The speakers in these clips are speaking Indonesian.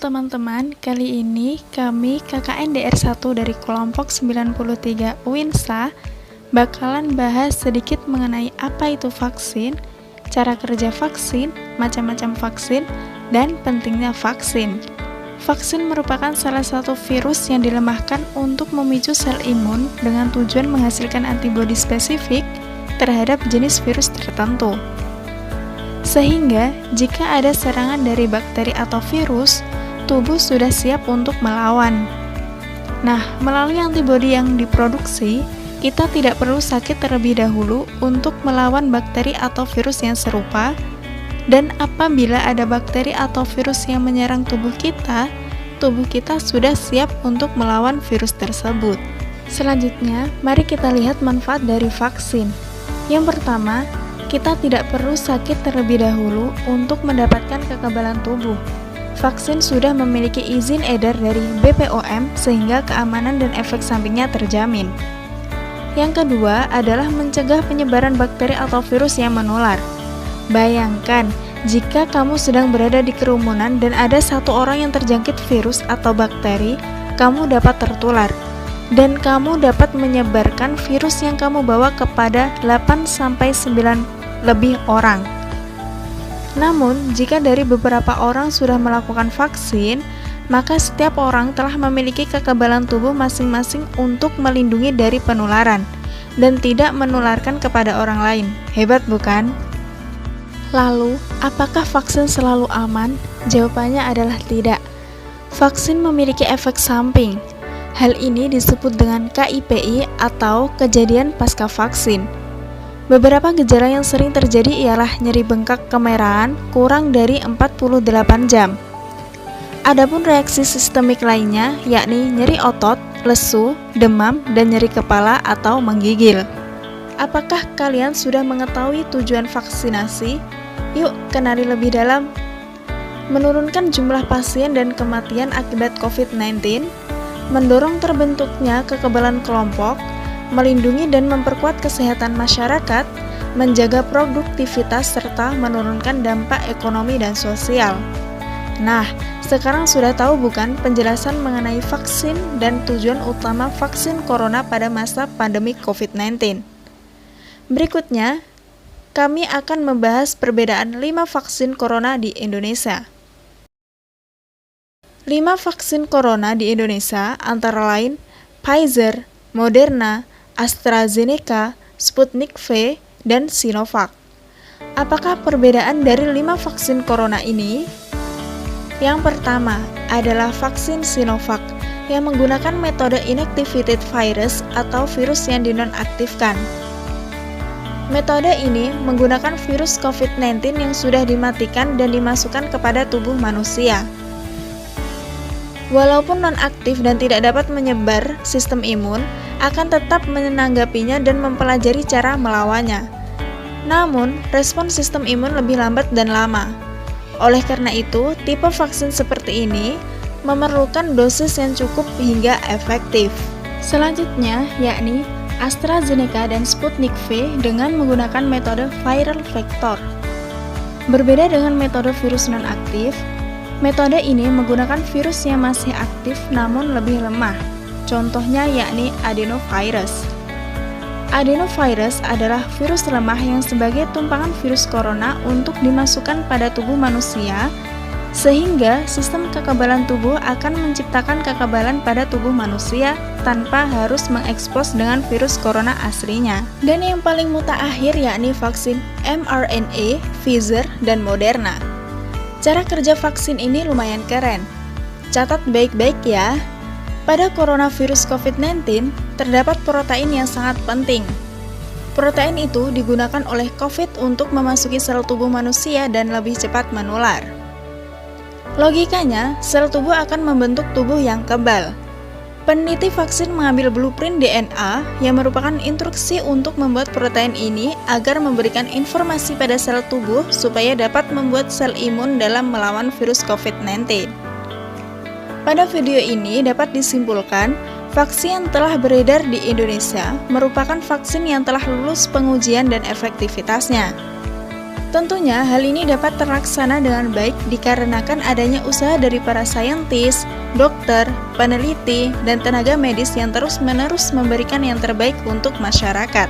teman-teman, kali ini kami KKN DR1 dari kelompok 93 UINSA bakalan bahas sedikit mengenai apa itu vaksin, cara kerja vaksin, macam-macam vaksin, dan pentingnya vaksin. Vaksin merupakan salah satu virus yang dilemahkan untuk memicu sel imun dengan tujuan menghasilkan antibodi spesifik terhadap jenis virus tertentu. Sehingga, jika ada serangan dari bakteri atau virus, tubuh sudah siap untuk melawan. Nah, melalui antibodi yang diproduksi, kita tidak perlu sakit terlebih dahulu untuk melawan bakteri atau virus yang serupa, dan apabila ada bakteri atau virus yang menyerang tubuh kita sudah siap untuk melawan virus tersebut. Selanjutnya, mari kita lihat manfaat dari vaksin. Yang pertama, kita tidak perlu sakit terlebih dahulu untuk mendapatkan kekebalan tubuh. Vaksin sudah memiliki izin edar dari BPOM sehingga keamanan dan efek sampingnya terjamin. Yang kedua adalah mencegah penyebaran bakteri atau virus yang menular. Bayangkan, jika kamu sedang berada di kerumunan dan ada satu orang yang terjangkit virus atau bakteri, kamu dapat tertular. Dan kamu dapat menyebarkan virus yang kamu bawa kepada 8-9 lebih orang. Namun, jika dari beberapa orang sudah melakukan vaksin, maka setiap orang telah memiliki kekebalan tubuh masing-masing untuk melindungi dari penularan dan tidak menularkan kepada orang lain. Hebat bukan? Lalu, apakah vaksin selalu aman? Jawabannya adalah tidak. Vaksin memiliki efek samping. Hal ini disebut dengan KIPI atau kejadian pasca vaksin. Beberapa gejala yang sering terjadi ialah nyeri bengkak kemerahan kurang dari 48 jam. Adapun reaksi sistemik lainnya yakni nyeri otot, lesu, demam, dan nyeri kepala atau menggigil. Apakah kalian sudah mengetahui tujuan vaksinasi? Yuk kenali lebih dalam. Menurunkan jumlah pasien dan kematian akibat COVID-19, mendorong terbentuknya kekebalan kelompok, melindungi dan memperkuat kesehatan masyarakat, menjaga produktivitas, serta menurunkan dampak ekonomi dan sosial. Nah, sekarang sudah tahu bukan penjelasan mengenai vaksin dan tujuan utama vaksin corona pada masa pandemi COVID-19? Berikutnya, kami akan membahas perbedaan 5 vaksin corona di Indonesia. 5 vaksin corona di Indonesia antara lain Pfizer, Moderna, AstraZeneca, Sputnik V, dan Sinovac. Apakah perbedaan dari 5 vaksin corona ini? Yang pertama adalah vaksin Sinovac yang menggunakan metode inactivated virus atau virus yang dinonaktifkan. Metode ini menggunakan virus COVID-19 yang sudah dimatikan dan dimasukkan kepada tubuh manusia. Walaupun nonaktif dan tidak dapat menyebar sistem imun, akan tetap menanggapinya dan mempelajari cara melawannya. Namun, respon sistem imun lebih lambat dan lama. Oleh karena itu, tipe vaksin seperti ini memerlukan dosis yang cukup hingga efektif. Selanjutnya, yakni AstraZeneca dan Sputnik V dengan menggunakan metode viral vector. Berbeda dengan metode virus nonaktif, metode ini menggunakan virus yang masih aktif namun lebih lemah. Contohnya yakni adenovirus. Adenovirus adalah virus lemah yang sebagai tumpangan virus corona untuk dimasukkan pada tubuh manusia, sehingga sistem kekebalan tubuh akan menciptakan kekebalan pada tubuh manusia tanpa harus mengekspos dengan virus corona aslinya. Dan yang paling mutakhir yakni vaksin mRNA, Pfizer, dan Moderna. Cara kerja vaksin ini lumayan keren. Catat baik-baik ya. Pada coronavirus COVID-19, terdapat protein yang sangat penting. Protein itu digunakan oleh COVID untuk memasuki sel tubuh manusia dan lebih cepat menular. Logikanya, sel tubuh akan membentuk tubuh yang kebal. Peneliti vaksin mengambil blueprint DNA yang merupakan instruksi untuk membuat protein ini agar memberikan informasi pada sel tubuh supaya dapat membuat sel imun dalam melawan virus COVID-19. Pada video ini dapat disimpulkan, vaksin yang telah beredar di Indonesia merupakan vaksin yang telah lulus pengujian dan efektivitasnya. Tentunya hal ini dapat terlaksana dengan baik dikarenakan adanya usaha dari para saintis, dokter, peneliti, dan tenaga medis yang terus-menerus memberikan yang terbaik untuk masyarakat.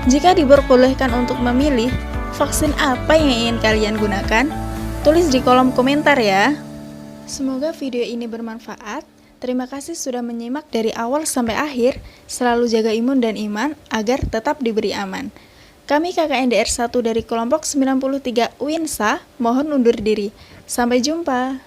Jika diperbolehkan untuk memilih, vaksin apa yang ingin kalian gunakan? Tulis di kolom komentar ya. Semoga video ini bermanfaat. Terima kasih sudah menyimak dari awal sampai akhir. Selalu jaga imun dan iman agar tetap diberi aman. Kami KKN DR 1 dari kelompok 93 UINSA mohon undur diri. Sampai jumpa.